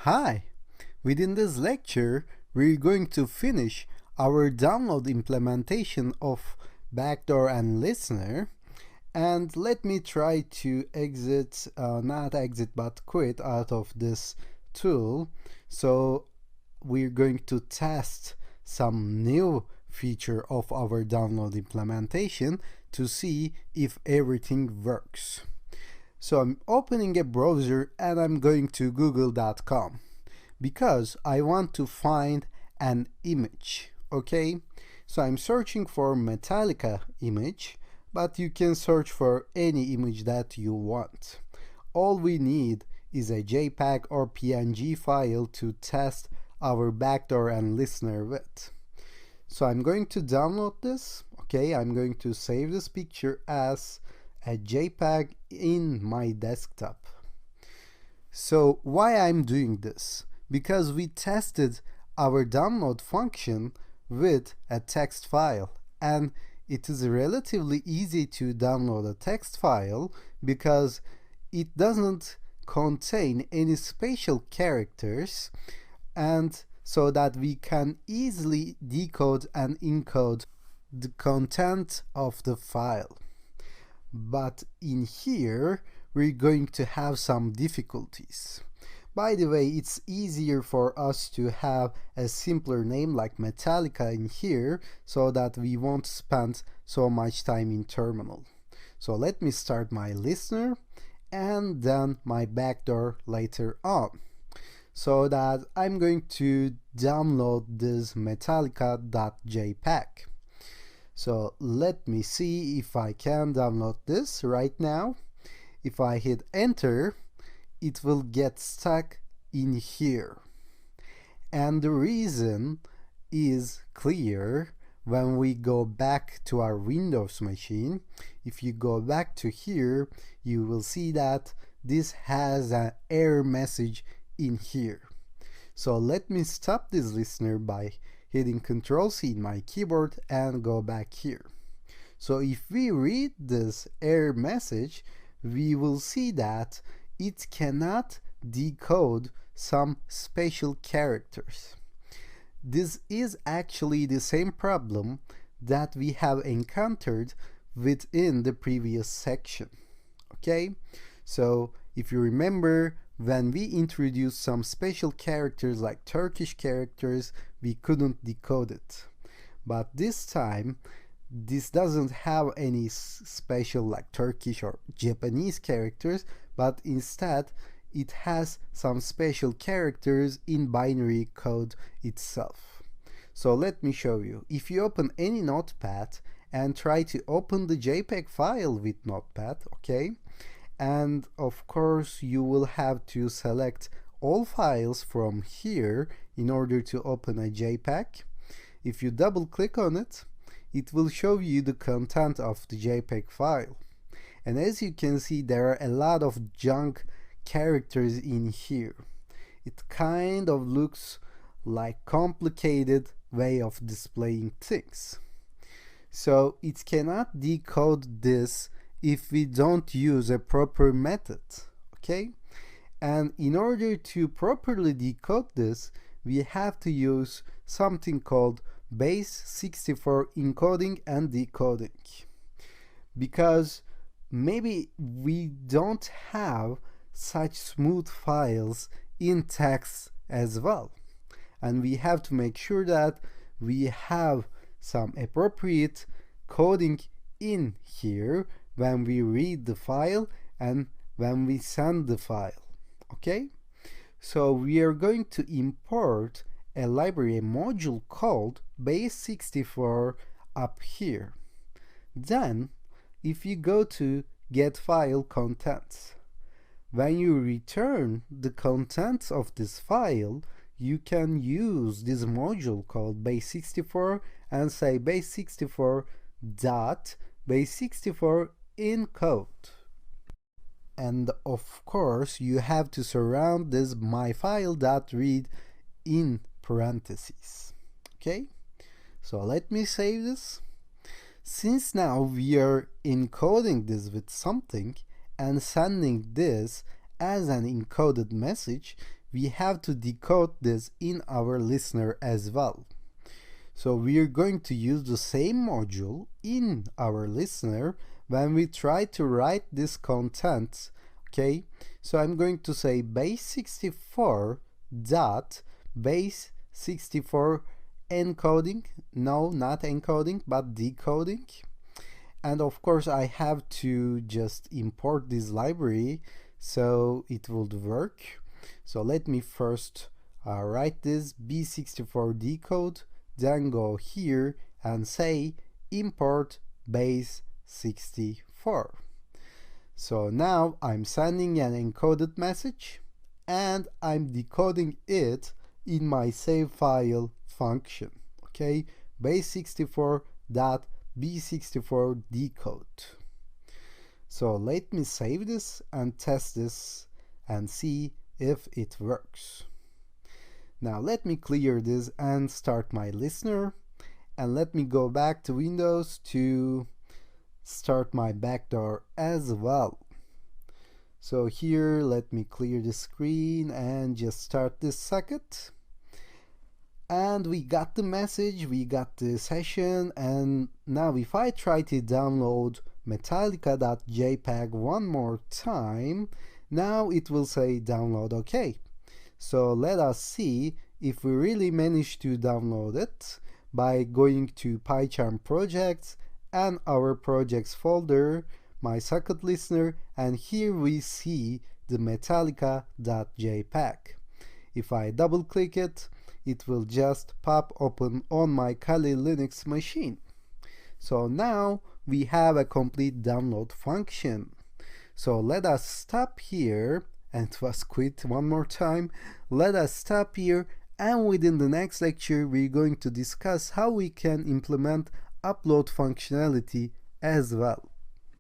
Hi! Within this lecture, we're going to finish our download implementation of backdoor and listener. And let me try to exit, not exit, but quit out of this tool. So we're going to test some new feature of our download implementation to see if everything works. So I'm opening a browser and I'm going to google.com because I want to find an image, okay? So I'm searching for Metallica image, but you can search for any image that you want. All we need is a JPEG or PNG file to test our backdoor and listener with. So I'm going to download this, okay? I'm going to save this picture as a JPEG in my desktop. So why I'm doing this? Because we tested our download function with a text file, and it is relatively easy to download a text file because it doesn't contain any special characters, and so that we can easily decode and encode the content of the file. But in here, we're going to have some difficulties. By the way, it's easier for us to have a simpler name like Metallica in here so that we won't spend so much time in terminal. So let me start my listener and then my backdoor later on, so that I'm going to download this metallica.jpg. So let me see if I can download this right now. If I hit enter, it will get stuck in here. And the reason is clear when we go back to our Windows machine. If you go back to here, you will see that this has an error message in here. So let me stop this listener by hitting Ctrl+C in my keyboard and go back here. So if we read this error message, we will see that it cannot decode some special characters. This is actually the same problem that we have encountered within the previous section. Okay, so if you remember, when we introduced some special characters like Turkish characters, we couldn't decode it. But this time, this doesn't have any special like Turkish or Japanese characters, but instead it has some special characters in binary code itself. So let me show you. If you open any notepad and try to open the JPEG file with notepad, okay, and of course you will have to select all files from here in order to open a JPEG. If you double click on it, it will show you the content of the JPEG file. And as you can see, there are a lot of junk characters in here. It kind of looks like complicated way of displaying things. So it cannot decode this if we don't use a proper method, okay? And in order to properly decode this, we have to use something called base64 encoding and decoding, because maybe we don't have such smooth files in text as well, and we have to make sure that we have some appropriate coding in here when we read the file and when we send the file. Okay, so we are going to import a library, a module called base64 up here. Then if you go to get file contents, when you return the contents of this file, you can use this module called base64 and say base64 dot base64 encode. And of course you have to surround this myfile.read in parentheses. Okay, so let me save this. Since now we are encoding this with something and sending this as an encoded message, we have to decode this in our listener as well. So we are going to use the same module in our listener when we try to write this content. Okay, so I'm going to say base64 dot base64 encoding. No, not encoding, but decoding. And of course I have to just import this library so it would work. So let me first write this b64 decode, then go here and say import base64. So now I'm sending an encoded message and I'm decoding it in my save file function. Okay, base64.b64 decode. So let me save this and test this and see if it works. Now let me clear this and start my listener, and let me go back to Windows to start my backdoor as well. So here, let me clear the screen and just start this socket. And we got the message, we got the session, and now if I try to download metallica.jpg one more time, now it will say download OK. So let us see if we really managed to download it by going to PyCharm projects and our projects folder, my socket listener, and here we see the metallica.jpg. If I double click it, it will just pop open on my Kali Linux machine. So now we have a complete download function. So let us stop here, and it was quit one more time. Let us stop here, and within the next lecture we're going to discuss how we can implement upload functionality as well.